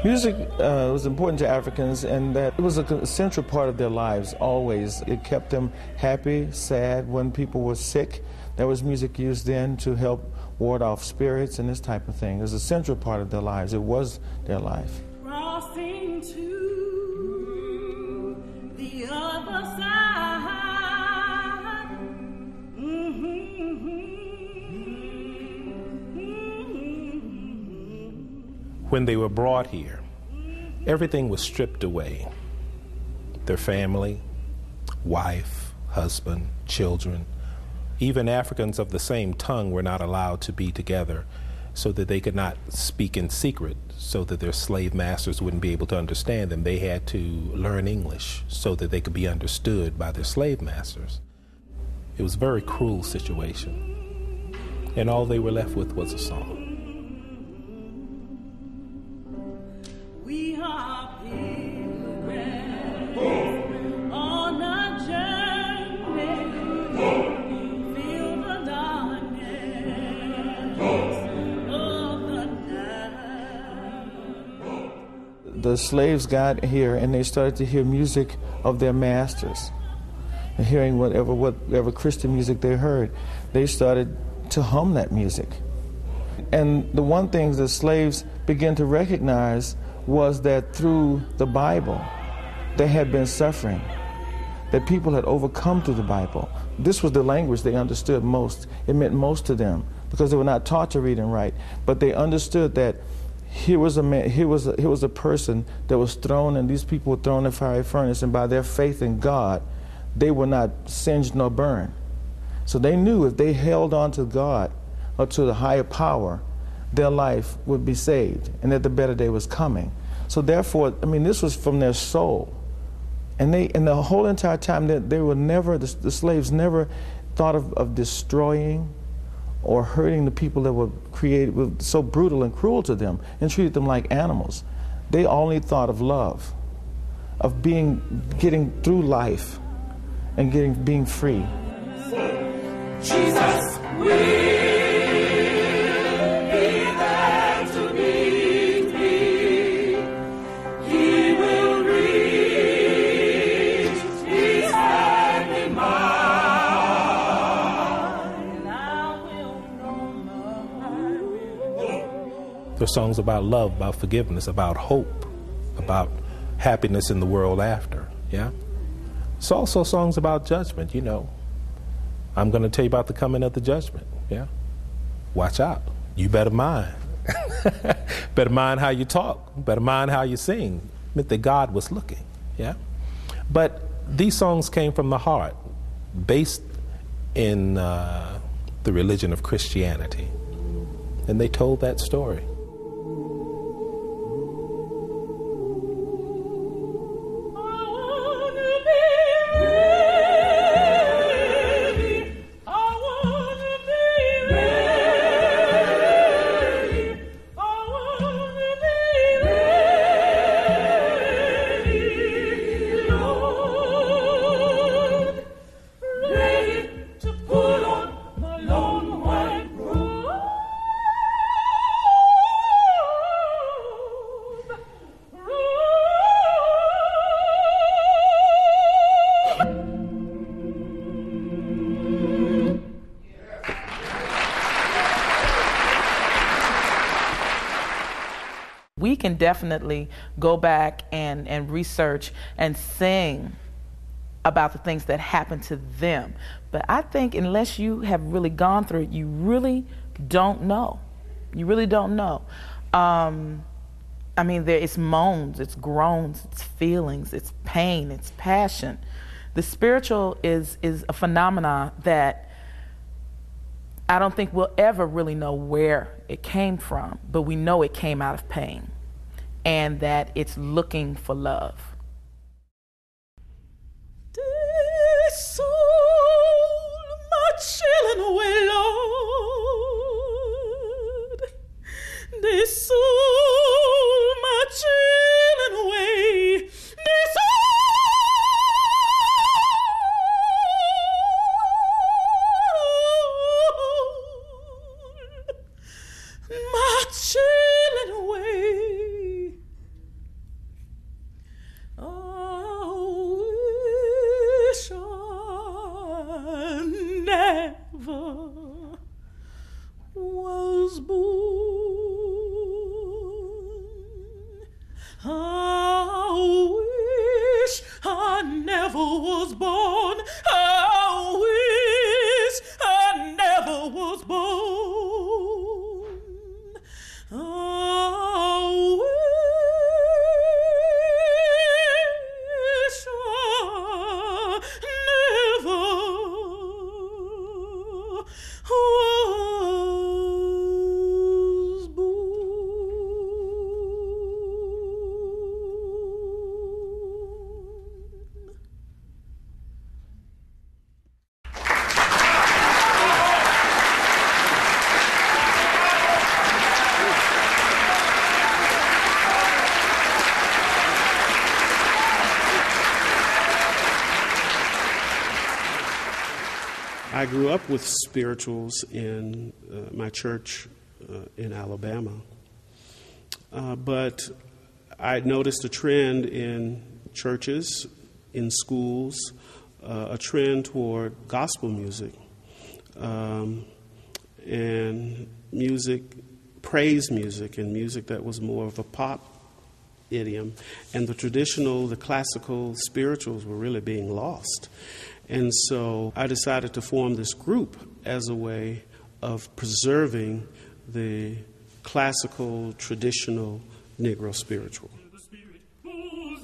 Music was important to Africans, and that it was a central part of their lives always. It kept them happy, sad. When people were sick, there was music used then to help ward off spirits and this type of thing. It was a central part of their lives. It was their life. Crossing to the other side. When they were brought here, everything was stripped away. Their family, wife, husband, children, even Africans of the same tongue were not allowed to be together so that they could not speak in secret, so that their slave masters wouldn't be able to understand them. They had to learn English so that they could be understood by their slave masters. It was a very cruel situation, and all they were left with was a song. We are pilgrims on a journey. Feel the darkness of the night. The slaves got here and they started to hear music of their masters. And hearing whatever Christian music they heard, they started to hum that music. And the one thing the slaves began to recognize was that through the Bible, they had been suffering, that people had overcome through the Bible. This was the language they understood most. It meant most to them because they were not taught to read and write, but they understood that here was a man, here was a person that was thrown, and these people were thrown in a fiery furnace, and by their faith in God, they were not singed nor burned. So they knew if they held on to God or to the higher power, their life would be saved, and that the better day was coming. So therefore, I mean, this was from their soul. And the whole entire time, they were never, the slaves never thought of destroying or hurting the people that were created, were so brutal and cruel to them, and treated them like animals. They only thought of love, of getting through life and being free. Jesus will. They're songs about love, about forgiveness, about hope, about happiness in the world after, yeah? It's also songs about judgment, you know. I'm going to tell you about the coming of the judgment, yeah? Watch out. You better mind. Better mind how you talk. Better mind how you sing. It meant that God was looking, yeah? But these songs came from the heart, based in the religion of Christianity. And they told that story. We can definitely go back and research and sing about the things that happened to them. But I think unless you have really gone through it, you really don't know. You really don't know. I mean, it's moans, it's groans, it's feelings, it's pain, it's passion. The spiritual is a phenomenon that I don't think we'll ever really know where it came from, but we know it came out of pain, and that it's looking for love. This soul, my chilling away, Lord. This soul, my chilling away. This soul, my chilling away. I grew up with spirituals in my church in Alabama. But I noticed a trend in churches, in schools, a trend toward gospel music and music, praise music, and music that was more of a pop idiom. And the classical spirituals were really being lost. And so I decided to form this group as a way of preserving the classical, traditional Negro spiritual.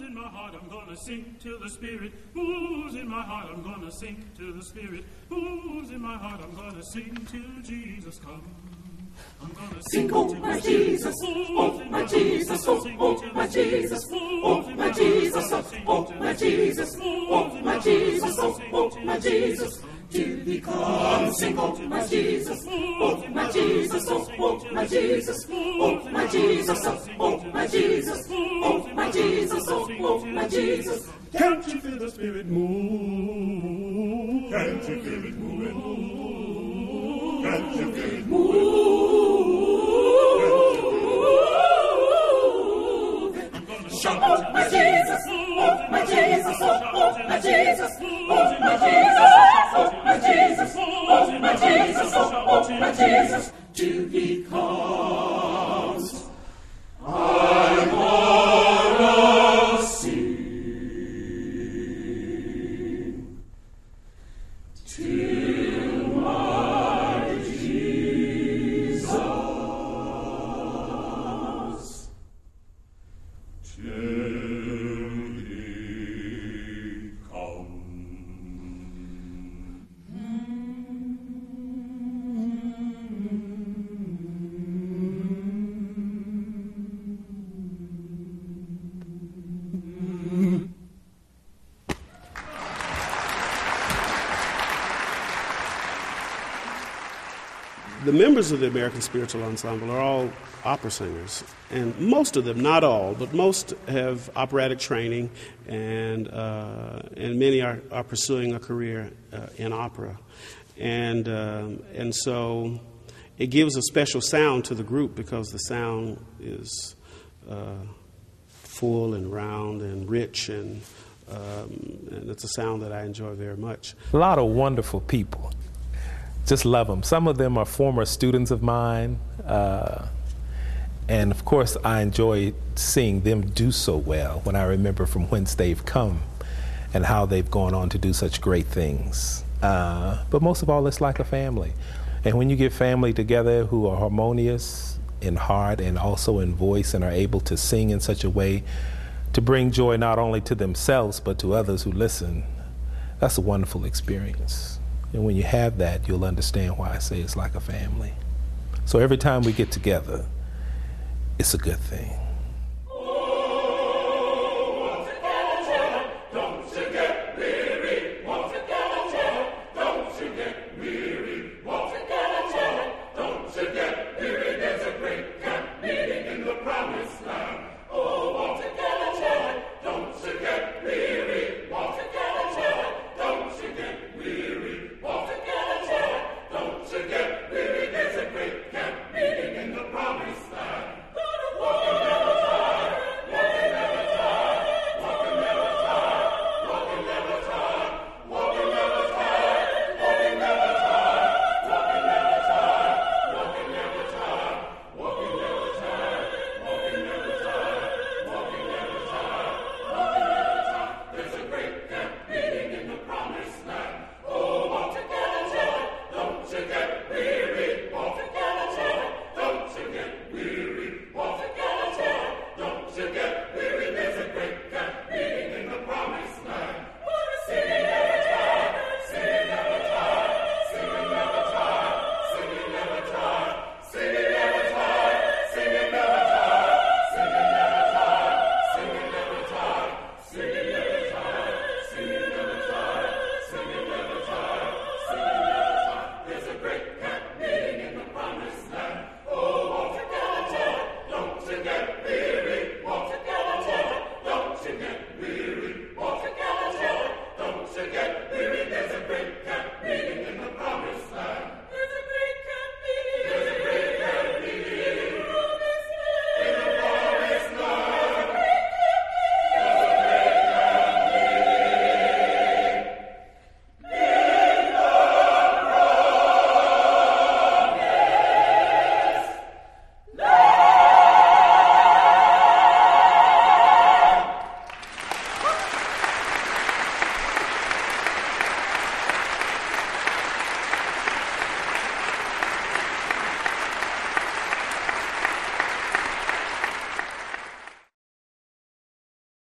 In my heart, I'm gonna sing till the Spirit moves in my heart. I'm gonna sing till the Spirit moves in my heart. I'm gonna sing till Jesus comes. I'm gonna sing, oh my Jesus, oh my Jesus, oh my Jesus, oh my Jesus, oh my Jesus, oh my Jesus, oh my Jesus. Till he comes, sing, oh my Jesus, oh my Jesus, oh my Jesus, oh my Jesus, oh my Jesus, oh my Jesus, oh my Jesus. Can't you feel the Spirit move? Can't you feel it moving? Can't you feel it move? Shout, oh my Jesus, oh my Jesus, oh my Jesus, oh my Jesus, oh my Jesus, oh my Jesus, oh my Jesus, till he comes. I'm gonna sing till my Jesus. The members of the American Spiritual Ensemble are all opera singers, and most of them, not all, but most have operatic training, and many are pursuing a career in opera, and so it gives a special sound to the group because the sound is full and round and rich, and it's a sound that I enjoy very much. A lot of wonderful people. Just love them. Some of them are former students of mine, and of course I enjoy seeing them do so well when I remember from whence they've come and how they've gone on to do such great things. But most of all, it's like a family. And when you get family together who are harmonious in heart and also in voice and are able to sing in such a way to bring joy not only to themselves but to others who listen, that's a wonderful experience. And when you have that, you'll understand why I say it's like a family. So every time we get together, it's a good thing.